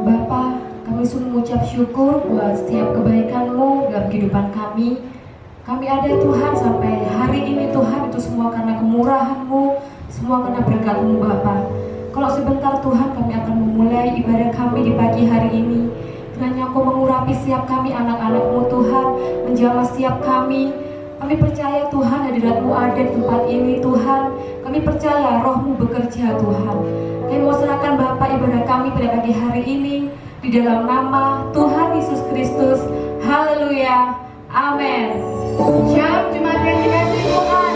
Bapa, kami sungguh mengucap syukur buat setiap kebaikan-Mu dalam kehidupan kami. Kami ada Tuhan sampai hari ini Tuhan, itu semua karena kemurahan-Mu, semua karena berkat-Mu Bapa. Kalau sebentar Tuhan kami akan memulai ibadah kami di pagi hari ini. Kiranya Engkau mengurapi setiap kami anak-anak-Mu Tuhan, menjamah setiap kami. Kami percaya Tuhan hadirat-Mu ada di tempat ini Tuhan. Kami percaya Roh-Mu bekerja Tuhan. Kami mau serahkan Bapa ibadah kami pada pagi hari ini di dalam nama Tuhan Yesus Kristus. Haleluya. Amin. Shalom jemaat yang dikasihi Tuhan.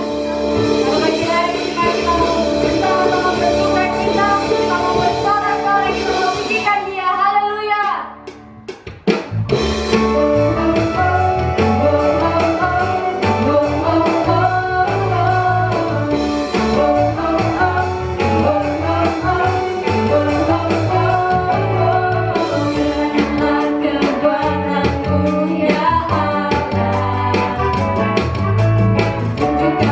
Pada pagi hari ini kita mau bersama-sama bersuka cita, kita mau bersorak-sorai, kita mau pujikan Dia. Haleluya. Tunjukkan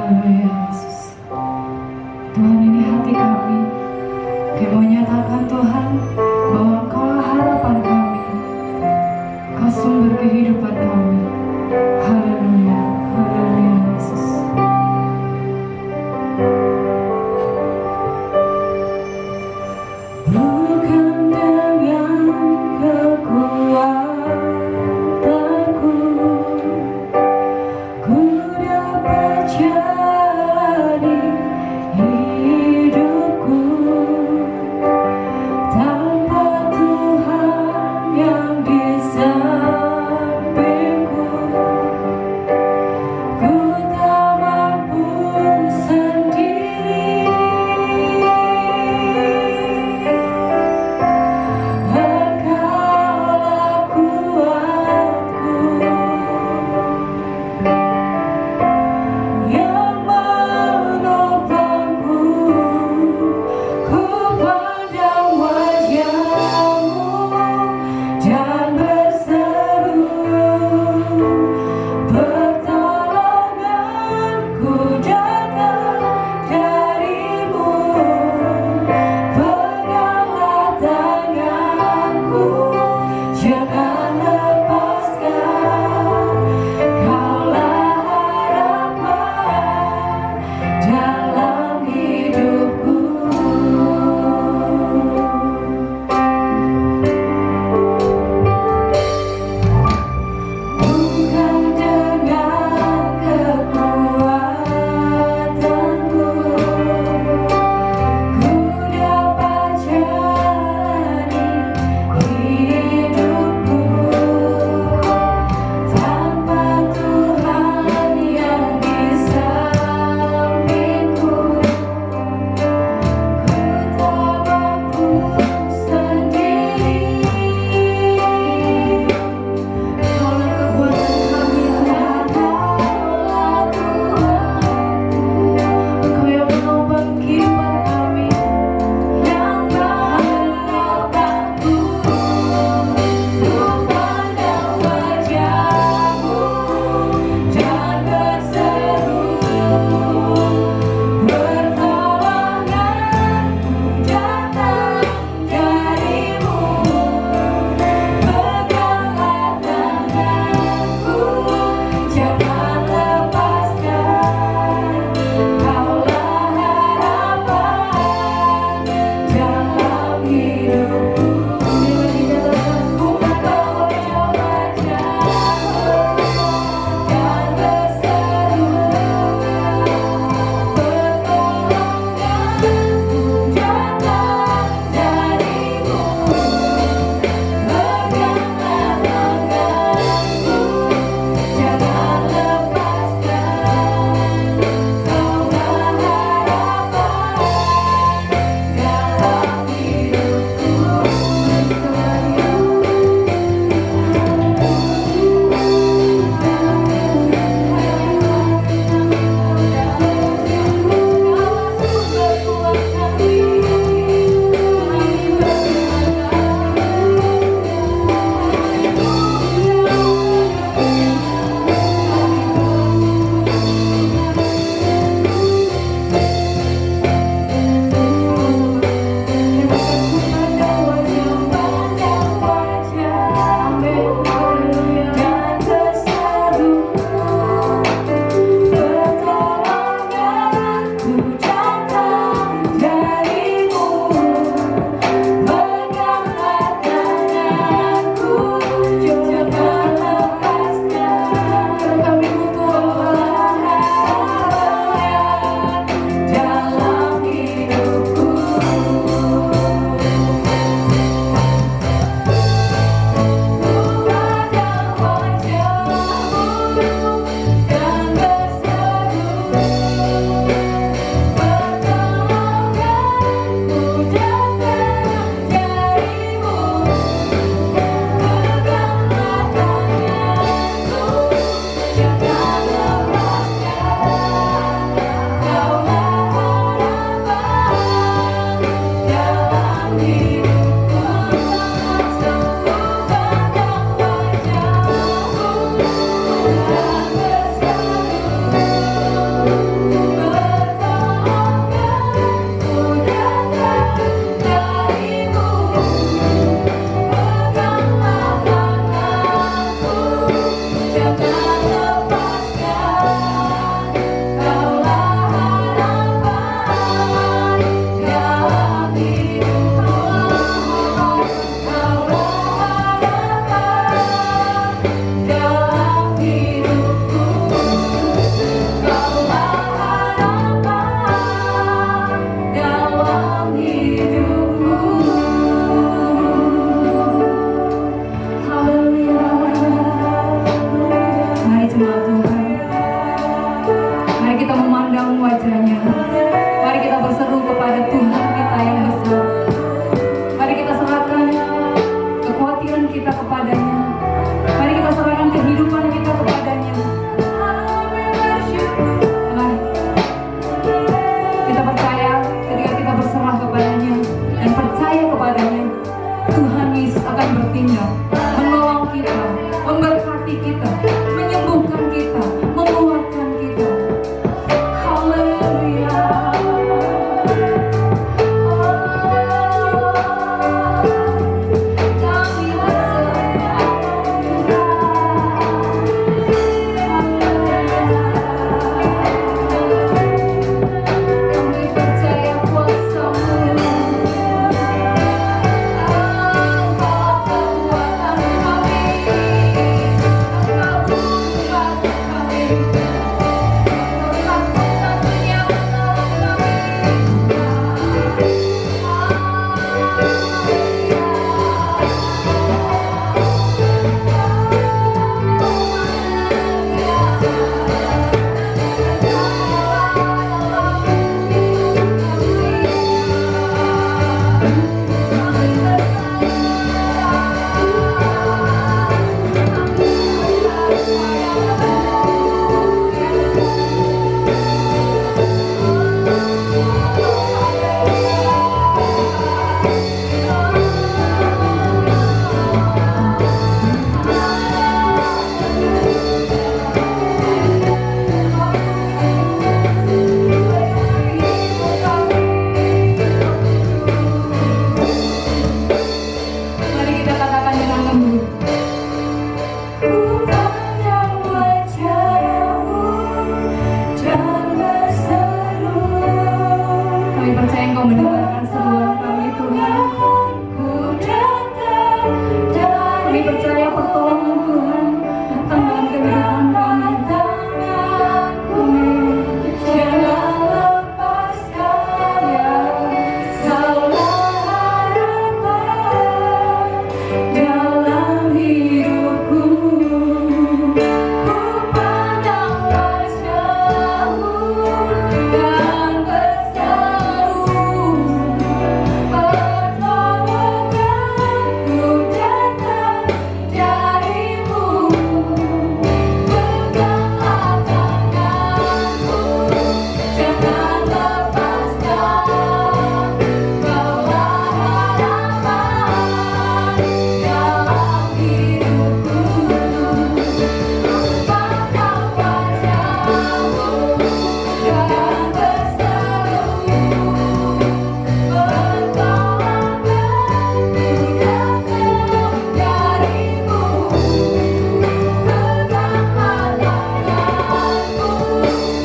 Haleluya Yesus. Tuhan, ini hati kami. Kami mau nyatakan Tuhan bahwa Engkaulah harapan kami, Kau sumber kehidupan kami. Haleluya, haleluya Yesus. Bukan dengan kekuatanku ku dapat jalan kepada Tuhan kita yang besar. Mari kita serahkan kekhawatiran kita kepadanya. Mari kita serahkan kehidupan kita kepadanya. Kita percaya ketika kita berserah kepadanya dan percaya kepadanya, Tuhan Yesus akan bertindak, menolong kita, memberkati kita, menyembuhkan kita, menguatkan kita. Haleluya. Kami berserah. Kami percaya kuasa-Mu. Mari kita katakan dengan lembut. Ku pandang wajah-Mu dan berseru. Kami percaya Engkau mendengarkan seruan kami, Tuhan. Ku datang dari. Kami percaya pertolongan Tuhan datang dalam kehidupan kami. Jangan lepaskan ya salah harapan dalam hidupku. Ku pandang wajah-Mu dan berseru, pertolonganku datang dari-Mu. Peganglah tanganku, jangan lepaskan, Kaulah harapan dalam hidupku. Pandang wajah-Mu dan berseru, pertolonganku datang dari-Mu. Peganglah tanganku, jangan lepaskan, Kaulah harapan dalam hidupku. Kaulah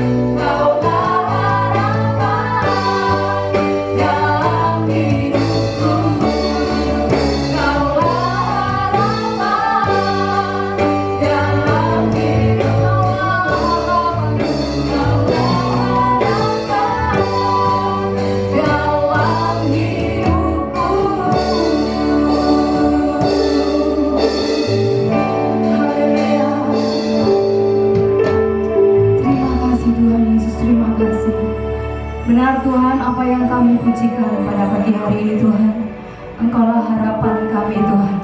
harapan dalam Terima kasih Tuhan Yesus, terima kasih. Benar Tuhan, apa yang kami pujikan pada pagi hari ini Tuhan, Engkaulah harapan kami Tuhan.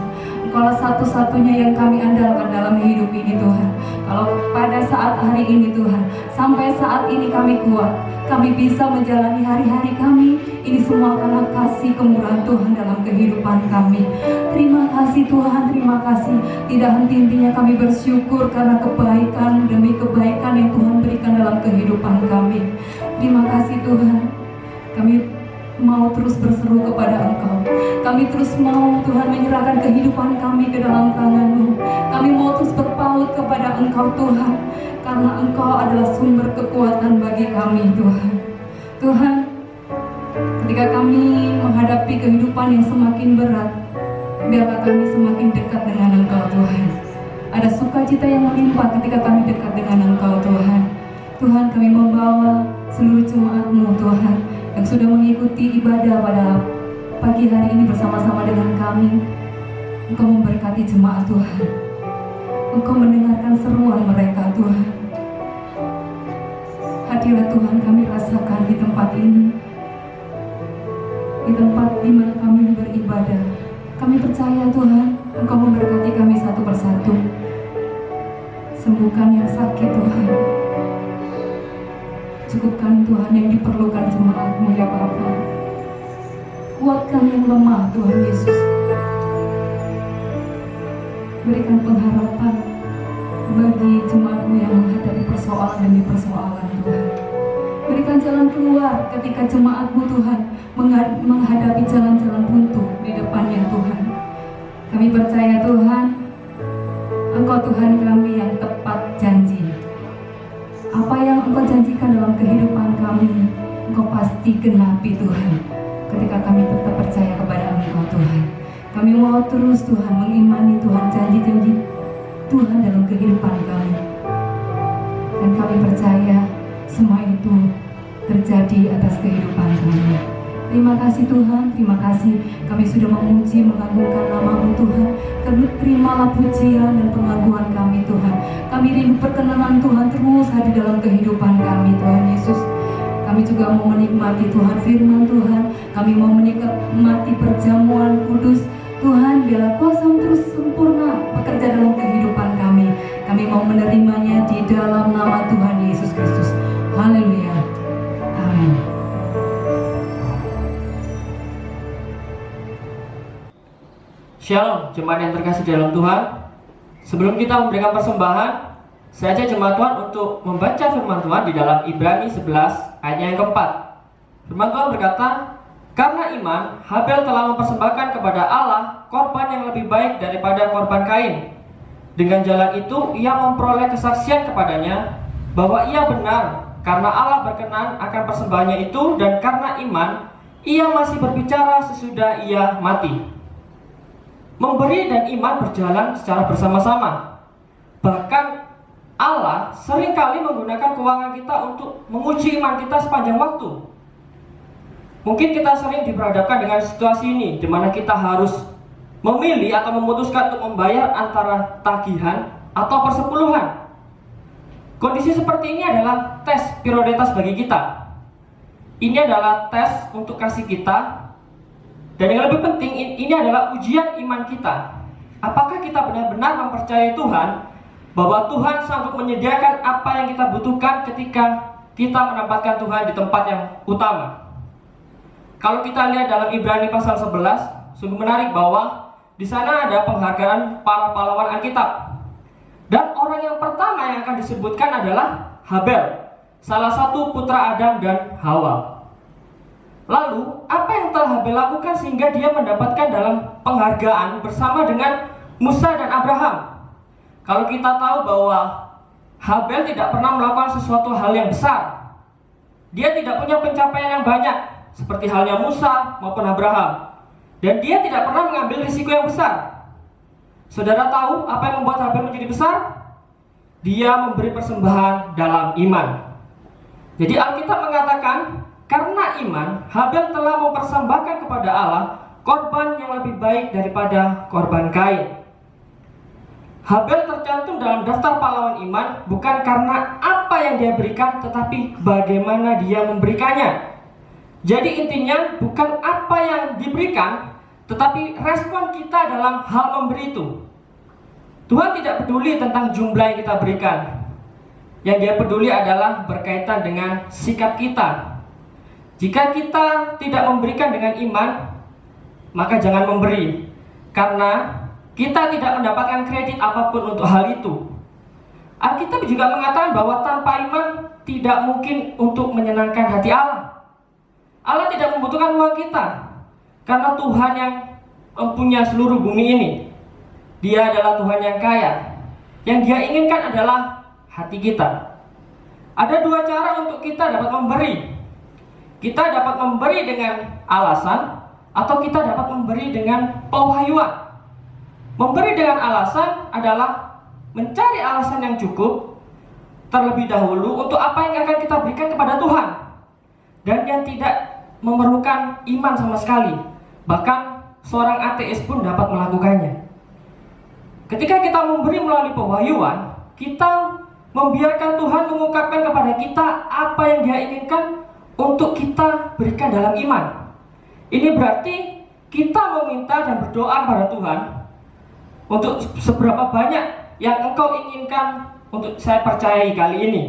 Engkaulah satu-satunya yang kami andalkan dalam hidup ini Tuhan. Kalau pada saat hari ini Tuhan, sampai saat ini kami kuat, kami bisa menjalani hari-hari kami, ini semua karena kasih kemurahan Tuhan dalam kehidupan kami. Terima kasih Tuhan, terima kasih. Tidak henti-hentinya kami bersyukur karena kebaikan demi kebaikan yang Tuhan berikan dalam kehidupan kami. Terima kasih Tuhan. Kami mau terus berseru kepada Engkau. Kami terus mau Tuhan menyerahkan kehidupan kami ke dalam tangan-Mu. Kami mau terus berpaut kepada Engkau Tuhan, karena Engkau adalah sumber kekuatan bagi kami Tuhan. Tuhan, ketika kami menghadapi kehidupan yang semakin berat, biarlah kami semakin dekat dengan Engkau Tuhan. Ada sukacita yang melimpah ketika kami dekat dengan Engkau Tuhan. Tuhan, kami membawa seluruh jemaat-Mu Tuhan yang sudah mengikuti ibadah pada pagi hari ini bersama-sama dengan kami. Engkau memberkati jemaat Tuhan. Engkau mendengarkan seruan mereka Tuhan. Berkatilah Tuhan kami rasakan di tempat ini, di tempat di mana kami beribadah. Kami percaya Tuhan, Engkau memberkati kami satu persatu. Sembuhkan yang sakit Tuhan. Cukupkan Tuhan yang diperlukan jemaat-Mu ya Bapa. Kuatkan yang lemah Tuhan Yesus. Berikan pengharapan bagi jemaat-Mu yang menghadapi persoalan demi persoalan Tuhan. Berikan jalan keluar ketika jemaat-Mu Tuhan menghadapi jalan-jalan buntu di depannya Tuhan. Kami percaya Tuhan, Engkau Tuhan kami yang tepat janji. Apa yang Engkau janjikan dalam kehidupan kami, Engkau pasti genapi Tuhan. Ketika kami tetap percaya kepada Engkau Tuhan, kami mau terus Tuhan mengimani Tuhan janji-janji Tuhan dalam kehidupan kami. Dan kami percaya semua itu terjadi atas kehidupan kami. Terima kasih Tuhan, terima kasih kami sudah memuji, mengagungkan nama-Mu Tuhan. Terimalah pujian dan pengagungan kami Tuhan. Kami rindu perkenanan Tuhan terus hadir dalam kehidupan kami Tuhan Yesus. Kami juga mau menikmati Tuhan firman Tuhan. Kami mau menikmati perjamuan kudus Tuhan. Biarlah kuasa-Mu terus sempurna bekerja dalam kehidupan kami. Kami mau menerimanya di dalam nama Tuhan Yesus Kristus. Haleluya. Amin. Shalom, jemaat yang terkasih dalam Tuhan. Sebelum kita memberikan persembahan, saya ajak jemaat Tuhan untuk membaca firman Tuhan di dalam Ibrani 11 ayat yang keempat. Firman Tuhan berkata, karena iman, Habel telah mempersembahkan kepada Allah korban yang lebih baik daripada korban Kain. Dengan jalan itu, ia memperoleh kesaksian kepadanya bahwa ia benar, karena Allah berkenan akan persembahannya itu, dan karena iman, ia masih berbicara sesudah ia mati. Memberi dan iman berjalan secara bersama-sama. Bahkan Allah seringkali menggunakan keuangan kita untuk menguji iman kita sepanjang waktu. Mungkin kita sering diperhadapkan dengan situasi ini, di mana kita harus memilih atau memutuskan untuk membayar antara tagihan atau persepuluhan. Kondisi seperti ini adalah tes prioritas bagi kita. Ini adalah tes untuk kasih kita. Dan yang lebih penting, ini adalah ujian iman kita. Apakah kita benar-benar mempercayai Tuhan bahwa Tuhan sanggup menyediakan apa yang kita butuhkan ketika kita menempatkan Tuhan di tempat yang utama. Kalau kita lihat dalam Ibrani pasal 11, sungguh menarik bahwa di sana ada penghargaan para pahlawan Alkitab. Dan orang yang pertama yang akan disebutkan adalah Habel, salah satu putra Adam dan Hawa. Lalu, apa yang telah Habel lakukan sehingga dia mendapatkan dalam penghargaan bersama dengan Musa dan Abraham? Kalau kita tahu bahwa Habel tidak pernah melakukan sesuatu hal yang besar, dia tidak punya pencapaian yang banyak seperti halnya Musa maupun Abraham, dan dia tidak pernah mengambil risiko yang besar. Saudara tahu apa yang membuat Habel menjadi besar? Dia memberi persembahan dalam iman. Jadi Alkitab mengatakan, karena iman, Habel telah mempersembahkan kepada Allah korban yang lebih baik daripada korban Kain. Habel tercantum dalam daftar pahlawan iman bukan karena apa yang dia berikan, tetapi bagaimana dia memberikannya. Jadi intinya bukan apa yang diberikan, tetapi respon kita dalam hal memberi itu. Tuhan tidak peduli tentang jumlah yang kita berikan. Yang dia peduli adalah berkaitan dengan sikap kita. Jika kita tidak memberikan dengan iman, maka jangan memberi, karena kita tidak mendapatkan kredit apapun untuk hal itu. Alkitab juga mengatakan bahwa tanpa iman tidak mungkin untuk menyenangkan hati Allah. Allah tidak membutuhkan uang kita, karena Tuhan yang mempunyai seluruh bumi ini. Dia adalah Tuhan yang kaya. Yang Dia inginkan adalah hati kita. Ada dua cara untuk kita dapat memberi. Kita dapat memberi dengan alasan, atau kita dapat memberi dengan pewahyuan. Memberi dengan alasan adalah mencari alasan yang cukup terlebih dahulu untuk apa yang akan kita berikan kepada Tuhan, dan yang tidak memerlukan iman sama sekali. Bahkan seorang ateis pun dapat melakukannya. Ketika kita memberi melalui pewahyuan, kita membiarkan Tuhan mengungkapkan kepada kita apa yang Dia inginkan untuk kita berikan dalam iman. Ini berarti kita meminta dan berdoa kepada Tuhan untuk seberapa banyak yang Engkau inginkan untuk saya percayai kali ini.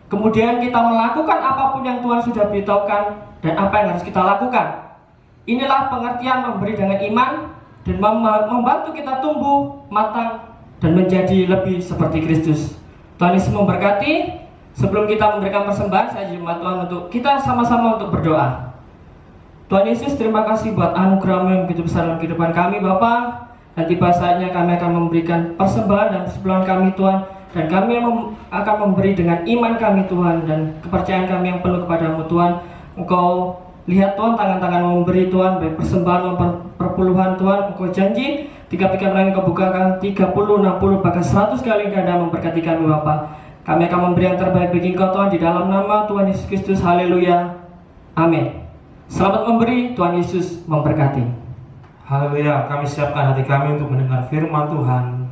Kemudian kita melakukan apapun yang Tuhan sudah beritahukan dan apa yang harus kita lakukan. Inilah pengertian memberi dengan iman dan membantu kita tumbuh, matang, dan menjadi lebih seperti Kristus. Tuhan Yesus memberkati. Sebelum kita memberikan persembahan, saya jemaat Tuhan untuk kita sama-sama untuk berdoa. Tuhan Yesus, terima kasih buat anugerah-Mu yang begitu besar dalam kehidupan kami, Bapa. Dan tiba saatnya kami akan memberikan persembahan dan persembahyan kami, Tuhan. Dan kami akan memberi dengan iman kami, Tuhan, dan kepercayaan kami yang penuh kepadamu, Tuhan. Engkau lihat, Tuhan, tangan-tangan memberi, Tuhan, baik persembahan maupun perpuluhan, Tuhan. Engkau janji, jika pikiran Engkau bukakan 30, 60, bahkan 100 kali ganda memberkati kami, Bapa. Kami akan memberi yang terbaik bagi Engkau, Tuhan, di dalam nama Tuhan Yesus Kristus. Haleluya. Amin. Selamat memberi, Tuhan Yesus memberkati. Haleluya. Kami siapkan hati kami untuk mendengar firman Tuhan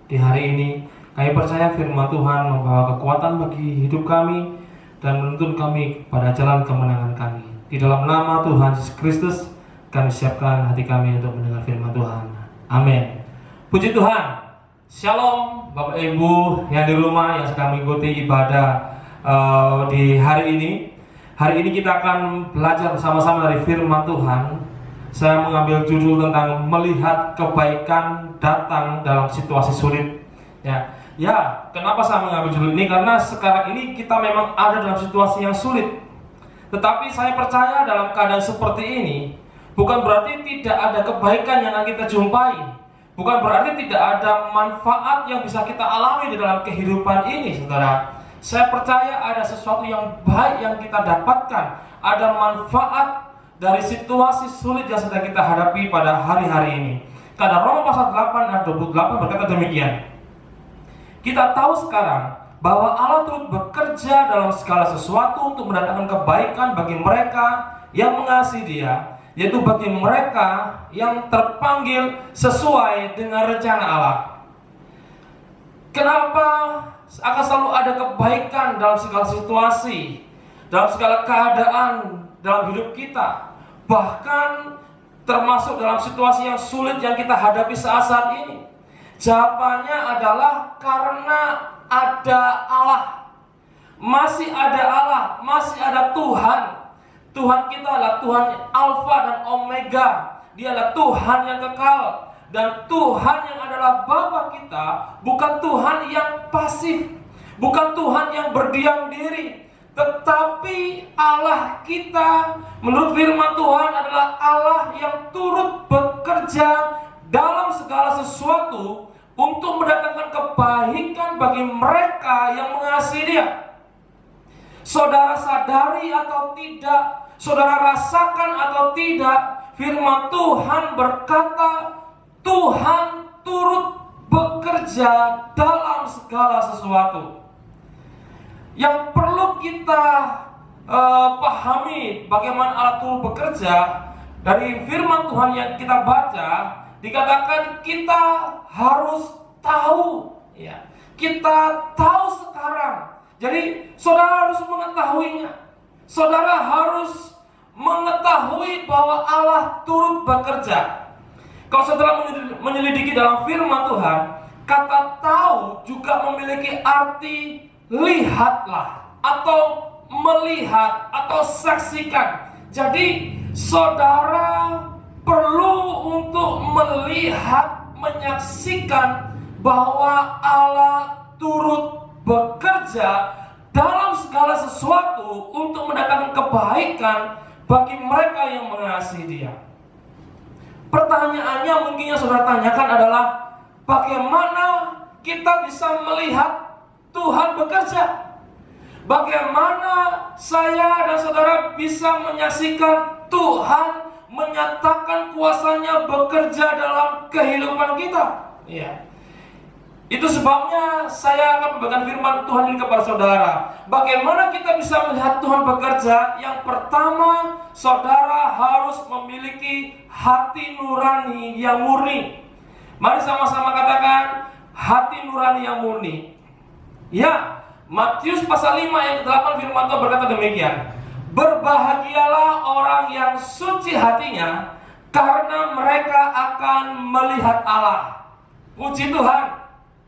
di hari ini. Kami percaya firman Tuhan membawa kekuatan bagi hidup kami dan menuntun kami pada jalan kemenangan kami. Di dalam nama Tuhan Yesus Kristus, kami siapkan hati kami untuk mendengar firman Tuhan. Amin. Puji Tuhan. Shalom Bapak Ibu yang di rumah yang sedang mengikuti ibadah di hari ini. Hari ini kita akan belajar bersama-sama dari firman Tuhan. Saya mengambil judul tentang melihat kebaikan datang dalam situasi sulit. Ya, kenapa saya mengambil judul ini? Karena sekarang ini kita memang ada dalam situasi yang sulit. Tetapi saya percaya dalam keadaan seperti ini bukan berarti tidak ada kebaikan yang akan kita jumpai. Bukan berarti tidak ada manfaat yang bisa kita alami di dalam kehidupan ini, saudara. Saya percaya ada sesuatu yang baik yang kita dapatkan. Ada manfaat dari situasi sulit yang sedang kita hadapi pada hari-hari ini. Karena Roma pasal 8 ayat 28 berkata demikian. Kita tahu sekarang bahwa Allah turut bekerja dalam segala sesuatu untuk mendatangkan kebaikan bagi mereka yang mengasihi Dia, yaitu bagi mereka yang terpanggil sesuai dengan rencana Allah. Kenapa akan selalu ada kebaikan dalam segala situasi, dalam segala keadaan dalam hidup kita, bahkan termasuk dalam situasi yang sulit yang kita hadapi saat-saat ini? Jawabannya adalah karena ada Allah. Masih ada Allah, masih ada Tuhan. Tuhan kita adalah Tuhan Alfa dan Omega. Dia adalah Tuhan yang kekal. Dan Tuhan yang adalah Bapa kita bukan Tuhan yang pasif, bukan Tuhan yang berdiam diri, tetapi Allah kita menurut firman Tuhan adalah Allah yang turut bekerja dalam segala sesuatu untuk mendatangkan kebaikan bagi mereka yang mengasihi Dia. Saudara sadari atau tidak, saudara rasakan atau tidak, firman Tuhan berkata Tuhan turut bekerja dalam segala sesuatu. Yang perlu kita pahami bagaimana Allah turut bekerja dari firman Tuhan yang kita baca, dikatakan kita harus tahu, ya. Kita tahu sekarang. Jadi saudara harus mengetahuinya. Saudara harus mengetahui bahwa Allah turut bekerja. Kalau saudara menyelidiki dalam firman Tuhan, kata tahu juga memiliki arti lihatlah, atau melihat, atau saksikan. Jadi saudara perlu untuk melihat, menyaksikan bahwa Allah turut bekerja dalam segala sesuatu untuk mendatangkan kebaikan bagi mereka yang mengasihi Dia. Pertanyaannya mungkin yang saudara tanyakan adalah bagaimana kita bisa melihat Tuhan bekerja? Bagaimana saya dan saudara bisa menyaksikan Tuhan menyatakan kuasanya bekerja dalam kehidupan kita? Ya. Itu sebabnya saya akan memberikan firman Tuhan ini kepada saudara. Bagaimana kita bisa melihat Tuhan bekerja? Yang pertama, saudara harus memiliki hati nurani yang murni. Mari sama-sama katakan hati nurani yang murni. Ya, Matius pasal 5 ayat 8 firman Tuhan berkata demikian. Berbahagialah orang yang suci hatinya, karena mereka akan melihat Allah. Puji Tuhan.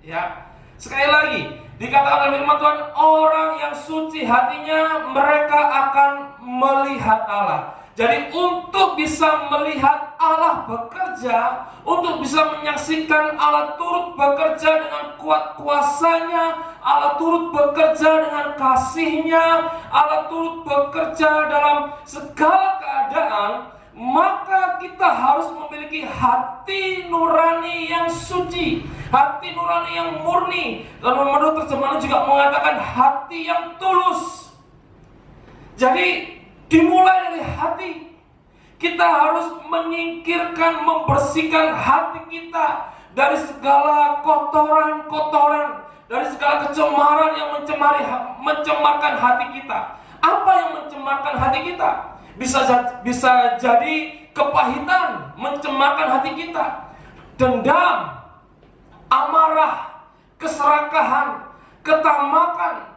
Ya, sekali lagi dikatakan oleh firman Tuhan, orang yang suci hatinya mereka akan melihat Allah. Jadi untuk bisa melihat Allah bekerja, untuk bisa menyaksikan Allah turut bekerja dengan kuat kuasanya, Allah turut bekerja dengan kasihnya, Allah turut bekerja dalam segala keadaan, maka kita harus memiliki hati nurani yang suci, hati nurani yang murni. Dan menurut terjemahan juga mengatakan hati yang tulus. Jadi dimulai dari hati. Kita harus menyingkirkan, membersihkan hati kita dari segala kotoran-kotoran, dari segala kecemaran yang mencemarkan hati kita. Apa yang mencemarkan hati kita? Bisa jadi kepahitan mencemarkan hati kita, dendam, amarah, keserakahan, ketamakan.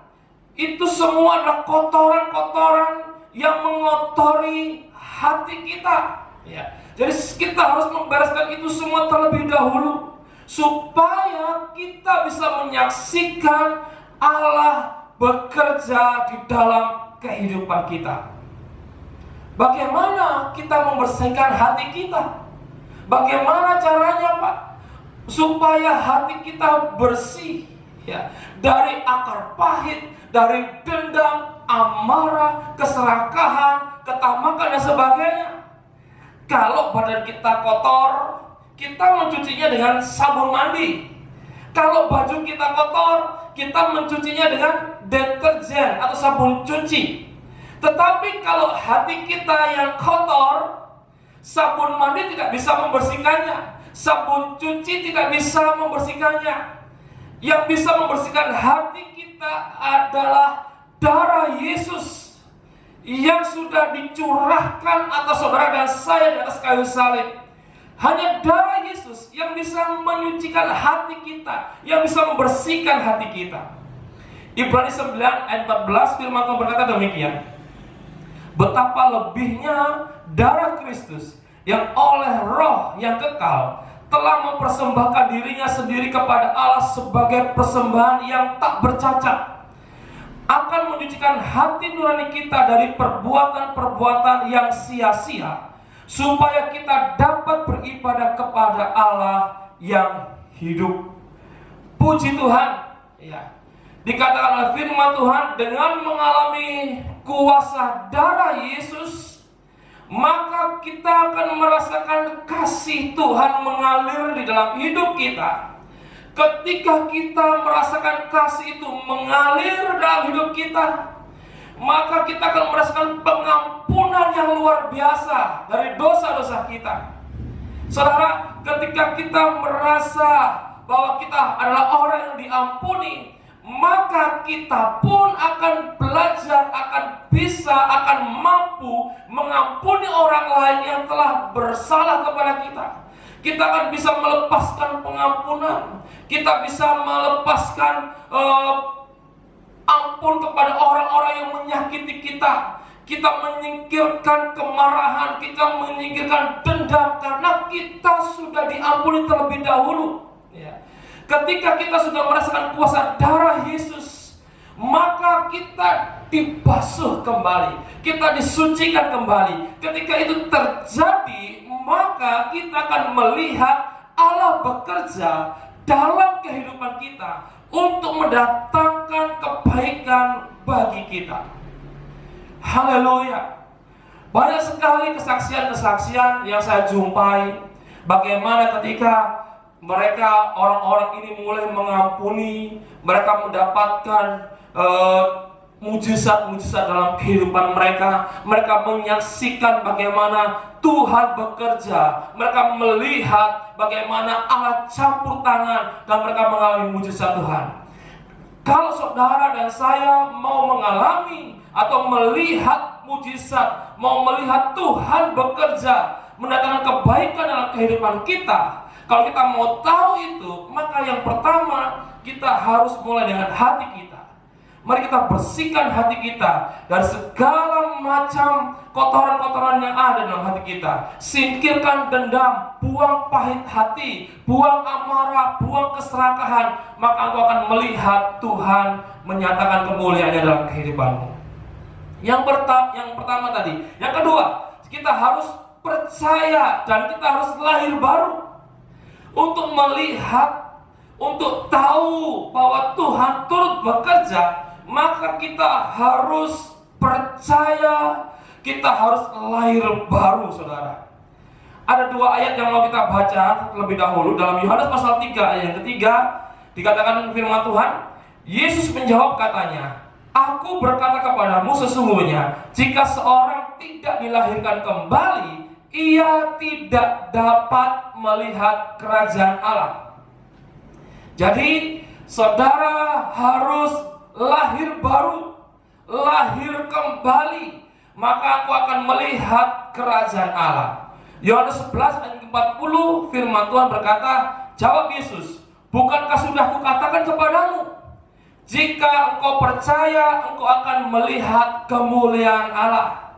Itu semua adalah kotoran-kotoran yang mengotori hati kita. Ya. Jadi kita harus membereskan itu semua terlebih dahulu, supaya kita bisa menyaksikan Allah bekerja di dalam kehidupan kita. Bagaimana kita membersihkan hati kita? Bagaimana caranya, Pak? Supaya hati kita bersih, ya, dari akar pahit, dari dendam, amarah, keserakahan, ketamakan dan sebagainya. Kalau badan kita kotor, kita mencucinya dengan sabun mandi. Kalau baju kita kotor, kita mencucinya dengan deterjen atau sabun cuci. Tetapi kalau hati kita yang kotor, sabun mandi tidak bisa membersihkannya, sabun cuci tidak bisa membersihkannya. Yang bisa membersihkan hati kita adalah darah Yesus yang sudah dicurahkan atas saudara dan saya di atas kayu salib. Hanya darah Yesus yang bisa menyucikan hati kita, yang bisa membersihkan hati kita. Ibrani 9 ayat 14 firman Tuhan berkata demikian. Betapa lebihnya darah Kristus yang oleh roh yang kekal telah mempersembahkan dirinya sendiri kepada Allah sebagai persembahan yang tak bercacat, akan menyucikan hati nurani kita dari perbuatan-perbuatan yang sia-sia, supaya kita dapat beribadah kepada Allah yang hidup. Puji Tuhan. Ya. Dikatakan oleh firman Tuhan, dengan mengalami kuasa darah Yesus, maka kita akan merasakan kasih Tuhan mengalir di dalam hidup kita. Ketika kita merasakan kasih itu mengalir dalam hidup kita, maka kita akan merasakan pengampunan yang luar biasa dari dosa-dosa kita. Saudara, ketika kita merasa bahwa kita adalah orang yang diampuni, maka kita pun akan belajar, akan mampu mengampuni orang lain yang telah bersalah kepada kita. Kita akan bisa melepaskan pengampunan, kita bisa melepaskan ampun kepada orang-orang yang menyakiti kita. Kita menyingkirkan kemarahan, kita menyingkirkan dendam, karena kita sudah diampuni terlebih dahulu. Ya. Ketika kita sudah merasakan kuasa darah Yesus, maka kita dibasuh kembali, kita disucikan kembali. Ketika itu terjadi, maka kita akan melihat Allah bekerja dalam kehidupan kita untuk mendatangkan kebaikan bagi kita. Haleluya. Banyak sekali kesaksian-kesaksian yang saya jumpai, bagaimana ketika mereka, orang-orang ini mulai mengampuni, mereka mendapatkan mujizat-mujizat dalam kehidupan mereka. Mereka menyaksikan bagaimana Tuhan bekerja, mereka melihat bagaimana Allah campur tangan, dan mereka mengalami mujizat Tuhan. Kalau saudara dan saya mau mengalami atau melihat mujizat, mau melihat Tuhan bekerja, mendatangkan kebaikan dalam kehidupan kita, kalau kita mau tahu itu, maka yang pertama kita harus mulai dengan hati kita. Mari kita bersihkan hati kita dari segala macam kotoran-kotoran yang ada dalam hati kita. Singkirkan dendam, buang pahit hati, buang amarah, buang keserakahan. Maka engkau akan melihat Tuhan menyatakan kemuliaannya dalam kehidupanmu. Yang pertama tadi. Yang kedua, kita harus percaya dan kita harus lahir baru. Untuk melihat, untuk tahu bahwa Tuhan turut bekerja, maka kita harus percaya, kita harus lahir baru, saudara. Ada dua ayat yang mau kita baca lebih dahulu. Dalam Yohanes pasal 3 ayat yang ketiga, dikatakan firman Tuhan, Yesus menjawab katanya, Aku berkata kepadamu sesungguhnya, jika seorang tidak dilahirkan kembali, ia tidak dapat melihat kerajaan Allah. Jadi, saudara harus lahir baru, lahir kembali, maka aku akan melihat kerajaan Allah. Yohanes 11 ayat 40, firman Tuhan berkata, jawab Yesus, bukankah sudah kukatakan kepadamu, jika engkau percaya, engkau akan melihat kemuliaan Allah.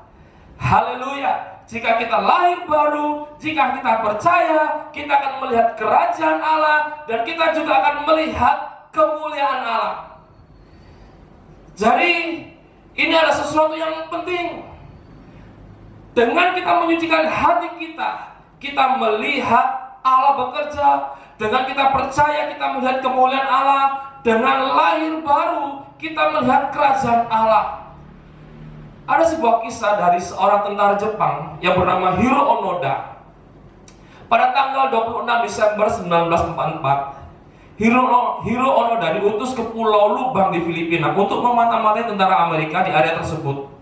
Haleluya. Jika kita lahir baru, jika kita percaya, kita akan melihat kerajaan Allah, dan kita juga akan melihat kemuliaan Allah. Jadi, ini adalah sesuatu yang penting. Dengan kita menyucikan hati kita, kita melihat Allah bekerja. Dengan kita percaya, kita melihat kemuliaan Allah. Dengan lahir baru, kita melihat kerajaan Allah. Ada sebuah kisah dari seorang tentara Jepang yang bernama Hiro Onoda. Pada tanggal 26 Desember 1944, Hiro Onoda diutus ke Pulau Lubang di Filipina untuk memata-matai tentara Amerika di area tersebut.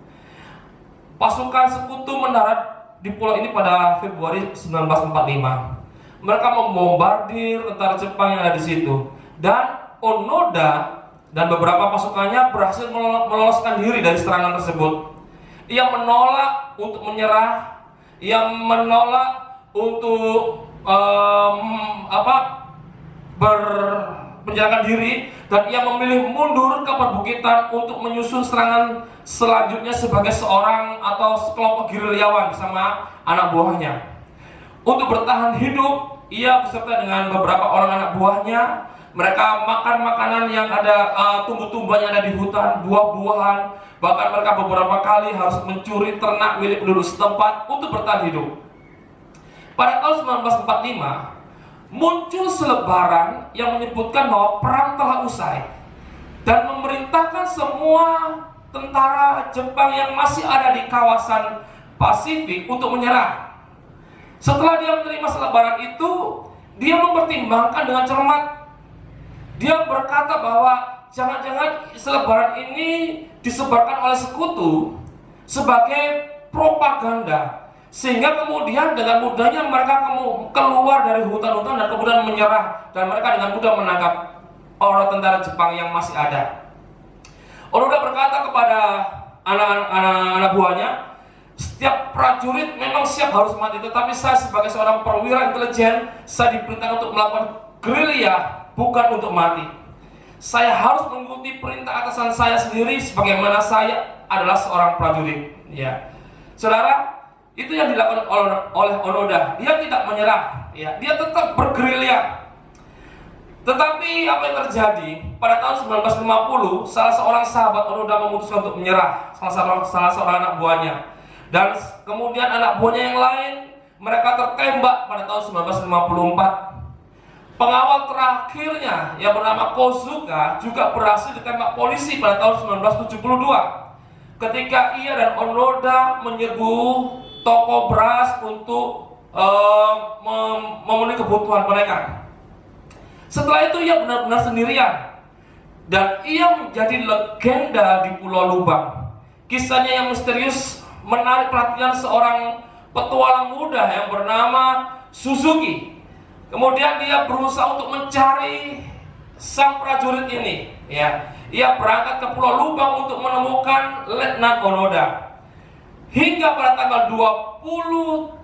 Pasukan sekutu mendarat di pulau ini pada Februari 1945. Mereka membombardir tentara Jepang yang ada di situ, dan Onoda dan beberapa pasukannya berhasil meloloskan diri dari serangan tersebut. Ia menolak untuk menyerah, ia menolak untuk menjalankan diri, dan ia memilih mundur ke perbukitan untuk menyusun serangan selanjutnya sebagai seorang atau sekelompok gerilyawan bersama anak buahnya. Untuk bertahan hidup, ia beserta dengan beberapa orang anak buahnya. Mereka makan makanan yang ada tumbuh-tumbuhan yang ada di hutan, buah-buahan. Bahkan mereka beberapa kali harus mencuri ternak milik penduduk setempat untuk bertahan hidup. Pada tahun 1945, muncul selebaran yang menyebutkan bahwa perang telah usai dan memerintahkan semua tentara Jepang yang masih ada di kawasan Pasifik untuk menyerah. Setelah dia menerima selebaran itu, dia mempertimbangkan dengan cermat. Dia berkata bahwa jangan-jangan selebaran ini disebarkan oleh sekutu sebagai propaganda, sehingga kemudian dengan mudahnya mereka keluar dari hutan-hutan dan kemudian menyerah, dan mereka dengan mudah menangkap orang tentara Jepang yang masih ada. Onoda berkata kepada anak-anak buahnya, setiap prajurit memang siap harus mati, tetapi saya sebagai seorang perwira intelijen, saya diperintahkan untuk melakukan gerilya, bukan untuk mati. Saya harus mengikuti perintah atasan saya sendiri sebagaimana saya adalah seorang prajurit. Ya, saudara, itu yang dilakukan oleh Onoda. Dia tidak menyerah. Ya, dia tetap bergerilya. Tetapi apa yang terjadi pada tahun 1950, salah seorang sahabat Onoda memutuskan untuk menyerah. Salah seorang anak buahnya. Dan kemudian anak buahnya yang lain, mereka tertembak pada tahun 1954. Pengawal terakhirnya yang bernama Kozuka juga berhasil ditembak polisi pada tahun 1972 ketika ia dan Onoda menyerbu toko beras untuk memenuhi kebutuhan mereka. Setelah itu ia benar-benar sendirian dan ia menjadi legenda di Pulau Lubang. Kisahnya yang misterius menarik perhatian seorang petualang muda yang bernama Suzuki. Kemudian dia berusaha untuk mencari sang prajurit ini. Ya, ia berangkat ke Pulau Lubang untuk menemukan Letnan Onoda. Hingga pada tanggal 20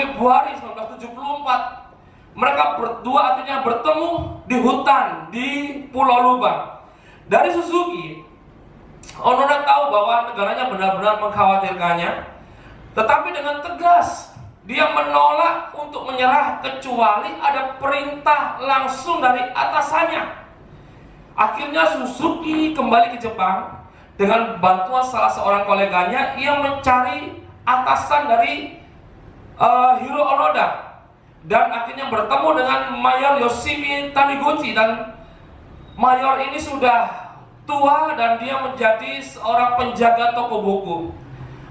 Februari 1974, Mereka berdua akhirnya bertemu di hutan di Pulau Lubang. Dari Suzuki, Onoda tahu bahwa negaranya benar-benar mengkhawatirkannya, tetapi dengan tegas dia menolak untuk menyerah kecuali ada perintah langsung dari atasannya. Akhirnya Suzuki kembali ke Jepang. Dengan bantuan salah seorang koleganya, ia mencari atasan dari Hiro Onoda dan akhirnya bertemu dengan Mayor Yoshimi Taniguchi. Dan Mayor ini sudah tua dan dia menjadi seorang penjaga toko buku.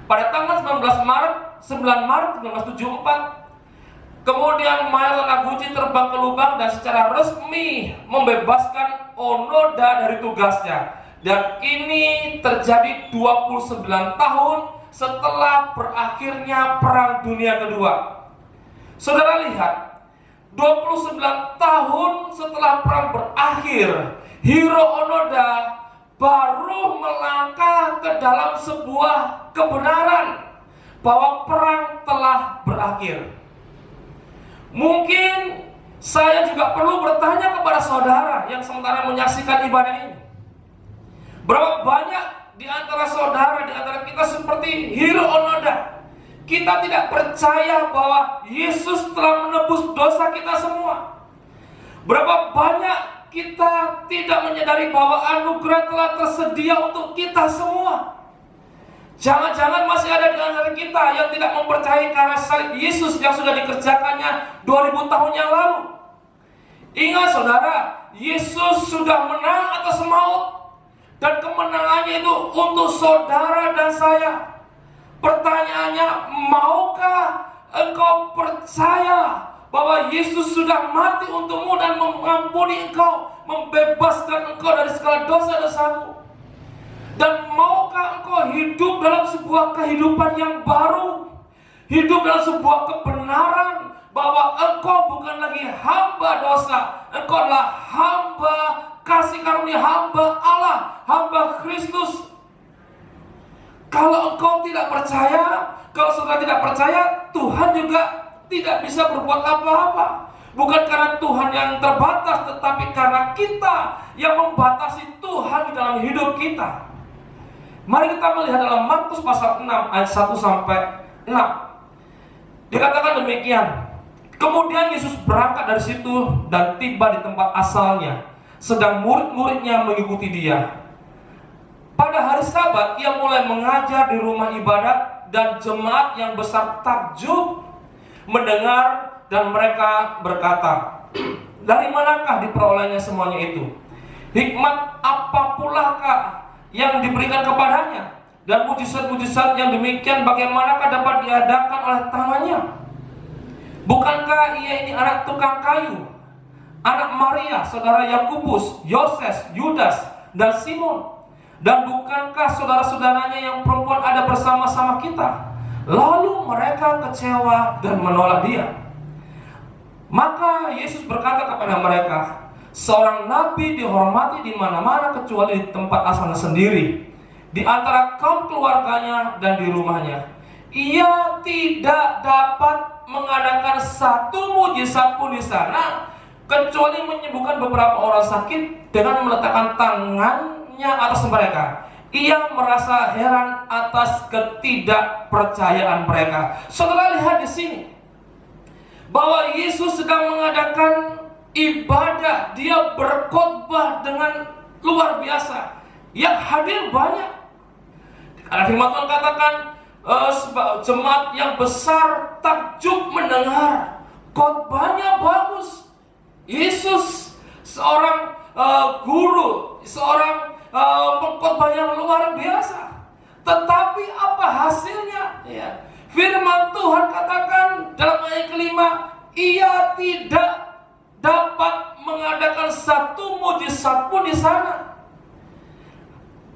Pada tanggal 9 Maret 1974, kemudian Mayor Taniguchi terbang ke Lubang dan secara resmi membebaskan Onoda dari tugasnya. Dan ini terjadi 29 tahun setelah berakhirnya Perang Dunia Kedua. Saudara lihat, 29 tahun setelah perang berakhir, Hiro Onoda baru melangkah ke dalam sebuah kebenaran bahwa perang telah berakhir. Mungkin saya juga perlu bertanya kepada saudara yang sementara menyaksikan ibadah ini. Berapa banyak di antara saudara, di antara kita seperti Hiro Onoda, kita tidak percaya bahwa Yesus telah menebus dosa kita semua. Berapa banyak kita tidak menyadari bahwa anugerah telah tersedia untuk kita semua. Jangan-jangan masih ada di antara kita yang tidak mempercayai karya salib Yesus yang sudah dikerjakannya 2000 tahun yang lalu. Ingat saudara, Yesus sudah menang atas maut. Dan kemenangannya itu untuk saudara dan saya. Pertanyaannya, maukah engkau percaya bahwa Yesus sudah mati untukmu dan mengampuni engkau, membebaskan engkau dari segala dosa-dosamu? Dan maukah engkau hidup dalam sebuah kehidupan yang baru, hidup dalam sebuah kebenaran bahwa engkau bukan lagi hamba dosa, engkau adalah hamba kasih karunia, hamba Allah, hamba Kristus. Kalau engkau tidak percaya, kalau saudara tidak percaya, Tuhan juga tidak bisa berbuat apa-apa. Bukan karena Tuhan yang terbatas, tetapi karena kita yang membatasi Tuhan di dalam hidup kita. Mari kita melihat dalam Markus pasal 6 ayat 1 sampai 6. Dikatakan demikian. Kemudian Yesus berangkat dari situ dan tiba di tempat asalnya, sedang murid-muridnya mengikuti dia. Pada hari Sabat ia mulai mengajar di rumah ibadat dan jemaat yang besar takjub mendengar dan mereka berkata, dari manakah diperolehnya semuanya itu? Hikmat apa pulakah yang diberikan kepadanya? Dan mujizat-mujizat yang demikian bagaimanakah dapat diadakan oleh tangannya? Bukankah ia ini anak tukang kayu, anak Maria, saudara Yakobus, Yoses, Yudas, dan Simon? Dan bukankah saudara-saudaranya yang perempuan ada bersama-sama kita? Lalu mereka kecewa dan menolak dia. Maka Yesus berkata kepada mereka, seorang nabi dihormati di mana-mana kecuali di tempat asalnya sendiri, di antara kaum keluarganya dan di rumahnya. Ia tidak dapat mengadakan satu mujizat pun di sana, kecuali menyembuhkan beberapa orang sakit dengan meletakkan tangannya atas mereka. Ia merasa heran atas ketidakpercayaan mereka. Saudara lihat di sini bahwa Yesus sedang mengadakan ibadah, dia berkhotbah dengan luar biasa, yang hadir banyak. Karena firman Tuhan katakan, jemaat yang besar takjub mendengar, khotbahnya bagus. Yesus seorang guru, seorang pengkhotbah yang luar biasa. Tetapi apa hasilnya? Ya. Firman Tuhan katakan dalam ayat kelima, ia tidak dapat mengadakan satu mujizat pun di sana,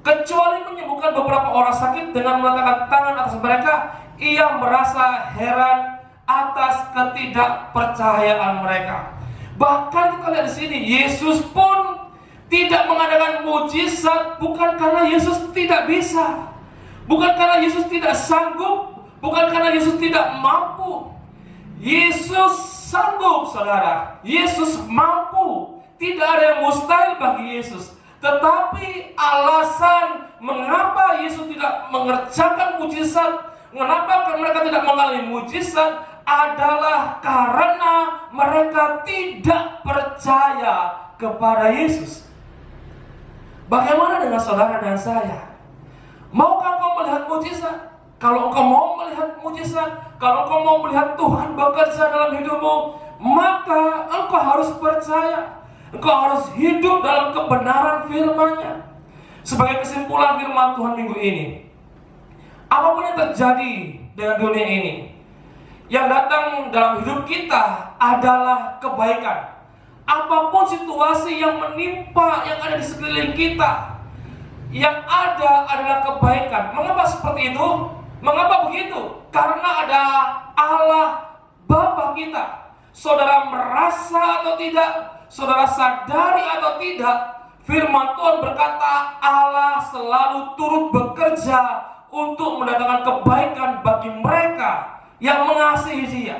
kecuali menyembuhkan beberapa orang sakit dengan meletakkan tangan atas mereka. Ia merasa heran atas ketidakpercayaan mereka. Bahkan kita lihat di sini, Yesus pun tidak mengadakan mujizat bukan karena Yesus tidak bisa, bukan karena Yesus tidak sanggup, bukan karena Yesus tidak mampu. Yesus sanggup, saudara. Yesus mampu. Tidak ada yang mustahil bagi Yesus. Tetapi alasan mengapa Yesus tidak mengerjakan mujizat, mengapa mereka tidak mengalami mujizat, adalah karena mereka tidak percaya kepada Yesus. Bagaimana dengan saudara dan saya? Maukah kau melihat mujizat? Kalau engkau mau melihat mujizat, kalau engkau mau melihat Tuhan bekerja dalam hidupmu, maka engkau harus percaya. Engkau harus hidup dalam kebenaran firman-Nya. Sebagai kesimpulan firman Tuhan minggu ini, apapun yang terjadi dengan dunia ini, yang datang dalam hidup kita adalah kebaikan. Apapun situasi yang menimpa, yang ada di sekeliling kita, yang ada adalah kebaikan. Mengapa seperti itu? Mengapa begitu? Karena ada Allah Bapa kita. Saudara merasa atau tidak, saudara sadari atau tidak, firman Tuhan berkata Allah selalu turut bekerja untuk mendatangkan kebaikan bagi mereka yang mengasihi Dia.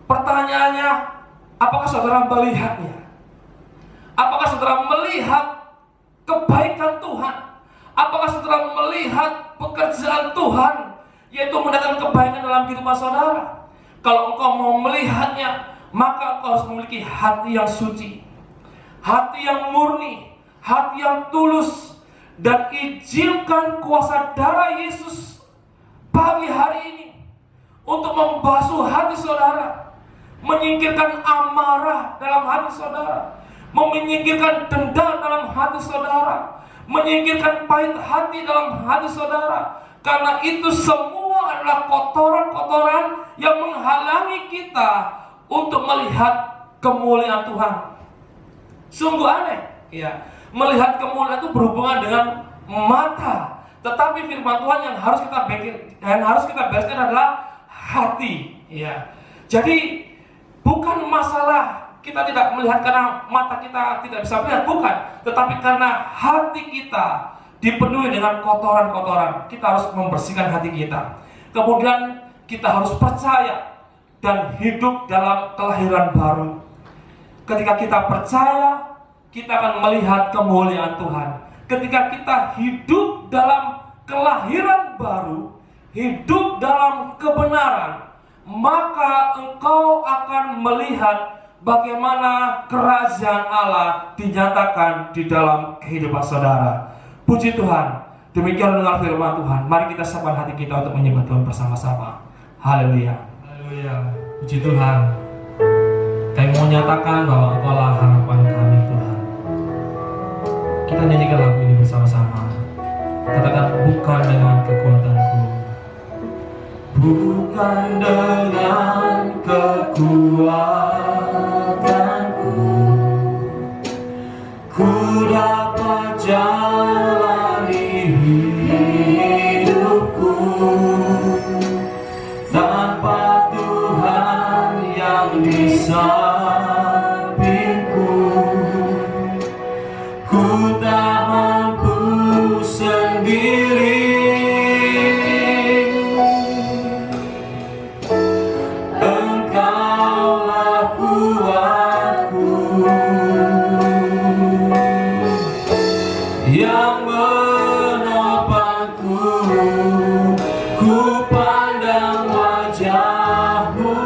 Pertanyaannya, apakah saudara melihatnya? Apakah saudara melihat kebaikan Tuhan? Apakah saudara melihat pekerjaan Tuhan, yaitu mendatangkan kebaikan dalam kehidupan saudara? Kalau engkau mau melihatnya, maka engkau harus memiliki hati yang suci, hati yang murni, hati yang tulus, dan izinkan kuasa darah Yesus pagi hari ini untuk membasuh hati saudara, menyingkirkan amarah dalam hati saudara, menyingkirkan dendam dalam hati saudara, menyingkirkan pahit hati dalam hati saudara. Karena itu semua adalah kotoran-kotoran yang menghalangi kita untuk melihat kemuliaan Tuhan. Sungguh aneh, ya. Melihat kemuliaan itu berhubungan dengan mata, tetapi firman Tuhan yang harus kita bereskan adalah hati, ya. Jadi bukan masalah kita tidak melihat karena mata kita tidak bisa melihat, bukan, tetapi karena hati kita dipenuhi dengan kotoran-kotoran. Kita harus membersihkan hati kita. Kemudian kita harus percaya dan hidup dalam kelahiran baru. Ketika kita percaya, kita akan melihat kemuliaan Tuhan. Ketika kita hidup dalam kelahiran baru, hidup dalam kebenaran, maka engkau akan melihat bagaimana kerajaan Allah dinyatakan di dalam kehidupan saudara. Puji Tuhan. Demikian dengar firman Tuhan. Mari kita siapkan hati kita untuk menyembah Tuhan bersama-sama. Haleluya. Haleluya. Puji Tuhan. Kami mau nyatakan bahwa Engkau lah harapan kami, Tuhan. Kita nyanyikan lagu ini bersama-sama. Katakan, bukan dengan kekuatanku, bukan dengan kekuatanku, ku dapat jalani hidupku tanpa Tuhan yang di sampingku. Ku tak mampu sendiri, Engkaulah kuatku yang menopangku. Ku pandang wajah-Mu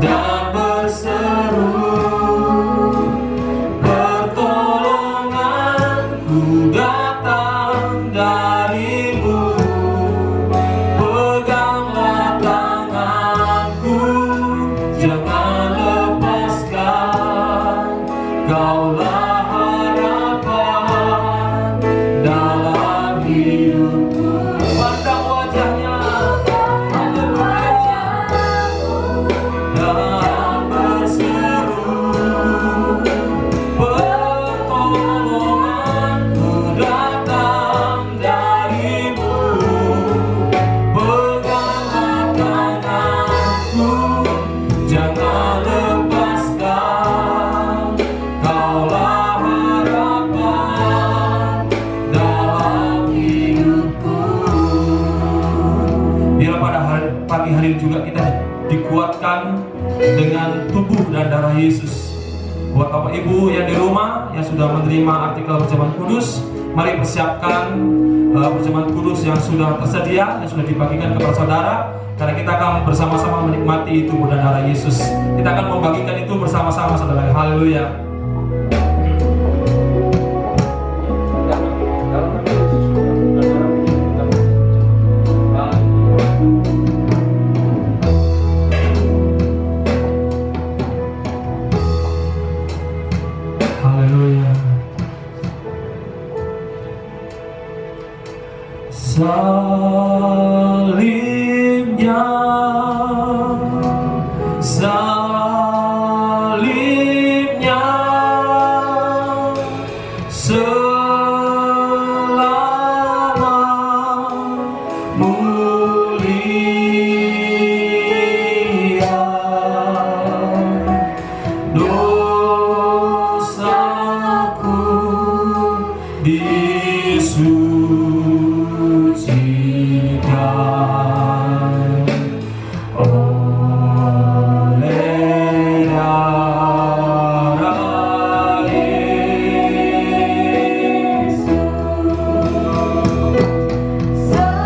dan berseru, pertolonganku datang dari-Mu. Peganglah tanganku, jangan lepaskan, Kaulah harapan dalam hidupku. Pandang wajah-Nya, haleluya, dan berseru, pertolonganku datang dari-Mu. Peganglah tanganku, jangan lepaskan, Kaulah harapan dalam hidupku. Biar pada pagi hari juga kita dikuatkan dengan tubuh dan darah Yesus. Buat Bapak Ibu yang di rumah yang sudah menerima artikel perjamuan kudus, mari persiapkan perjamuan kudus yang sudah tersedia, yang sudah dibagikan kepada saudara, karena kita akan bersama-sama menikmati tubuh dan darah Yesus. Kita akan membagikan itu bersama-sama, saudara. Haleluya. Salibnya, salibnya, selama mulia, dosaku disucikan oleh darah Yesus. Salibnya,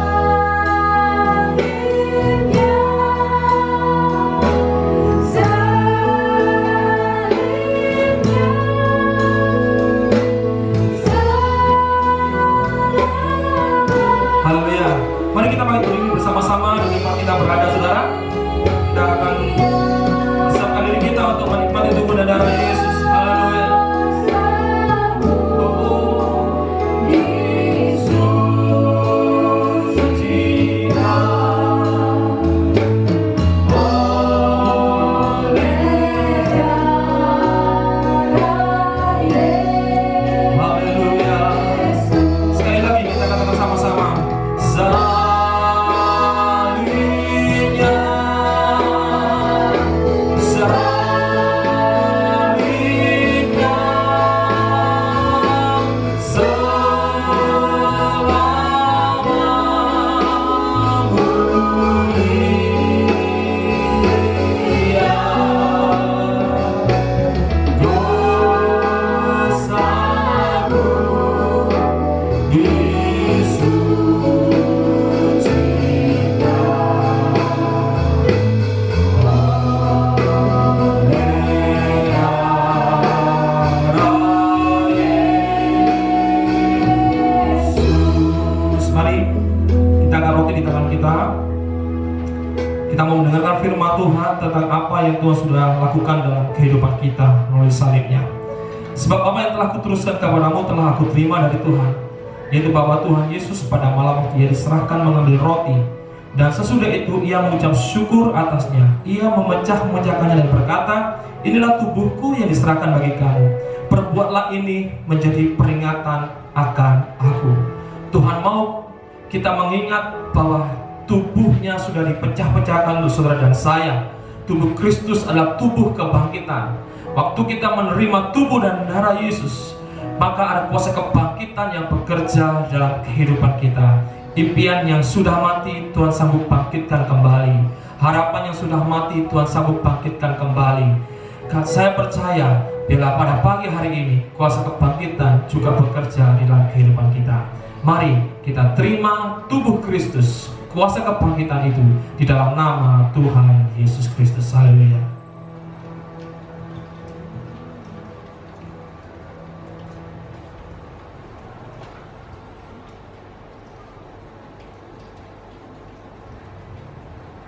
Haleluya. Mari kita berdiri bersama-sama di tempat kita berada, saudara. Kita akan persiapkan diri kita untuk menikmati tubuh dan darah Yesus. Haleluya. Haleluya. Sekali lagi kita katakan sama-sama. Salibnya, salibnya, selama mulia, dosaku Mari kita angkat roti di tangan kita. Kita mau mendengarkan firman Tuhan tentang apa yang Tuhan sudah lakukan dalam kehidupan kita melalui salibnya. Sebab apa yang telah kuteruskan kepadamu telah aku terima dari Tuhan, yaitu bahwa Tuhan Yesus pada malam waktu ia diserahkan mengambil roti, dan sesudah itu ia mengucap syukur atasnya. Ia memecah-mecahkannya dan berkata, inilah tubuhku yang diserahkan bagi kamu. Perbuatlah ini menjadi peringatan akan aku. Tuhan mau kita mengingat bahwa tubuhnya sudah dipecah-pecahkan untuk saudara dan saya. Tubuh Kristus adalah tubuh kebangkitan. Waktu kita menerima tubuh dan darah Yesus, maka ada kuasa kebangkitan yang bekerja dalam kehidupan kita. Impian yang sudah mati Tuhan sanggup bangkitkan kembali. Harapan yang sudah mati Tuhan sanggup bangkitkan kembali. Saya percaya bila pada pagi hari ini kuasa kebangkitan juga bekerja di dalam kehidupan kita. Mari kita terima tubuh Kristus, kuasa kebangkitan itu di dalam nama Tuhan Yesus Kristus. Haleluya.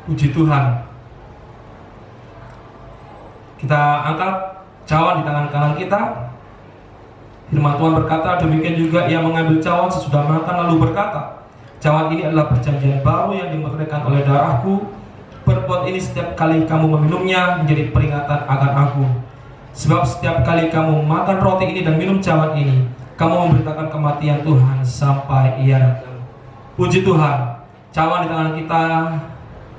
Puji Tuhan. Kita angkat cawan di tangan kanan kita. Firman Tuhan berkata, demikian juga ia mengambil cawan sesudah makan lalu berkata, cawan ini adalah perjanjian baru yang dimeteraikan oleh darahku. Perbuat ini setiap kali kamu meminumnya menjadi peringatan akan aku. Sebab setiap kali kamu makan roti ini dan minum cawan ini, kamu memberitakan kematian Tuhan sampai ia datang. Puji Tuhan. Cawan di tangan kita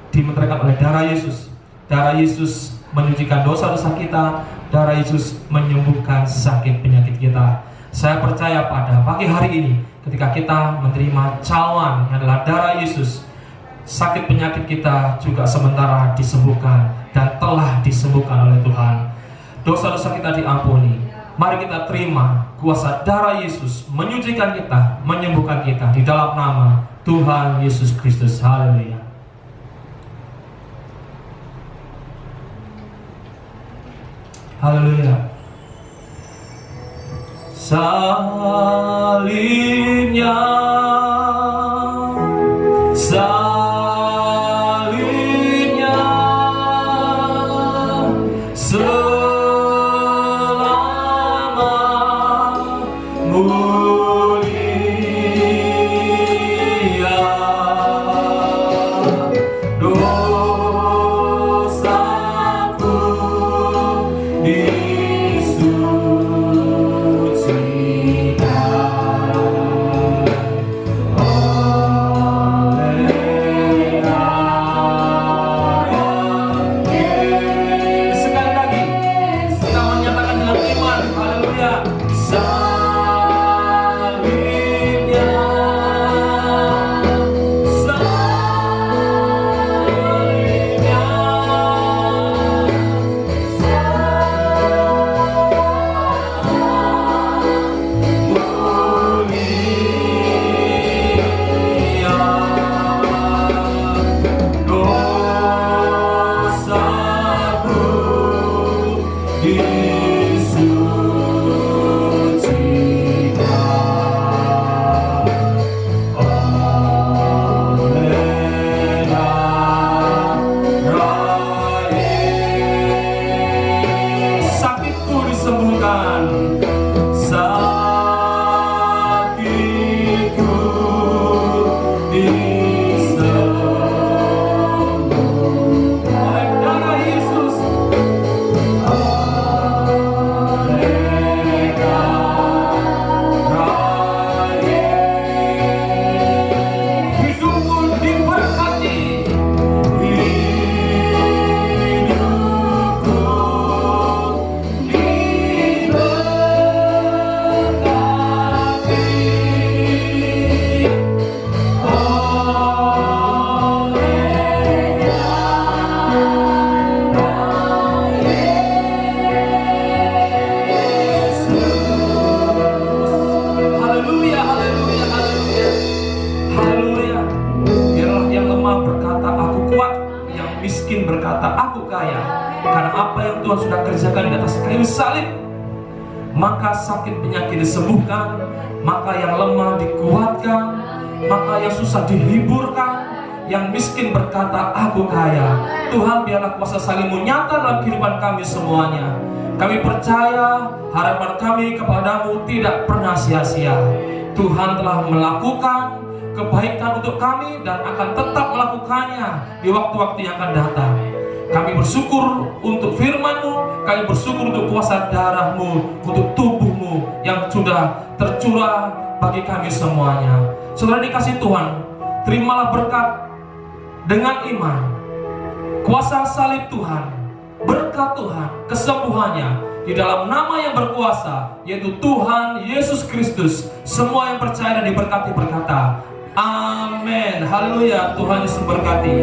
dimeteraikan oleh darah Yesus. Darah Yesus menyucikan dosa-dosa kita. Darah Yesus menyembuhkan sakit penyakit kita. Saya percaya pada pagi hari ini ketika kita menerima cawan yang adalah darah Yesus, sakit penyakit kita juga sementara disembuhkan dan telah disembuhkan oleh Tuhan. Dosa-dosa kita diampuni. Mari kita terima kuasa darah Yesus menyucikan kita, menyembuhkan kita di dalam nama Tuhan Yesus Kristus. Haleluya. Haleluya. Salibnya, salibnya, selama mulia dosaku Tuhan sudah kerjakan di atas kayu salib, maka sakit penyakit disembuhkan, maka yang lemah dikuatkan, maka yang susah dihiburkan, yang miskin berkata aku kaya. Tuhan, biarlah kuasa salib-Mu nyata dalam kehidupan kami semuanya. Kami percaya harapan kami kepadamu tidak pernah sia-sia. Tuhan telah melakukan kebaikan untuk kami dan akan tetap melakukannya di waktu-waktu yang akan datang. Kami bersyukur untuk firman-Mu, kami bersyukur untuk kuasa darah-Mu, untuk tubuh-Mu yang sudah tercurah bagi kami semuanya. Saudara dikasih Tuhan, terimalah berkat dengan iman, kuasa salib Tuhan, berkat Tuhan, kesembuhannya di dalam nama yang berkuasa, yaitu Tuhan Yesus Kristus. Semua yang percaya dan diberkati berkata, amin. Haleluya. Tuhan Yesus berkati.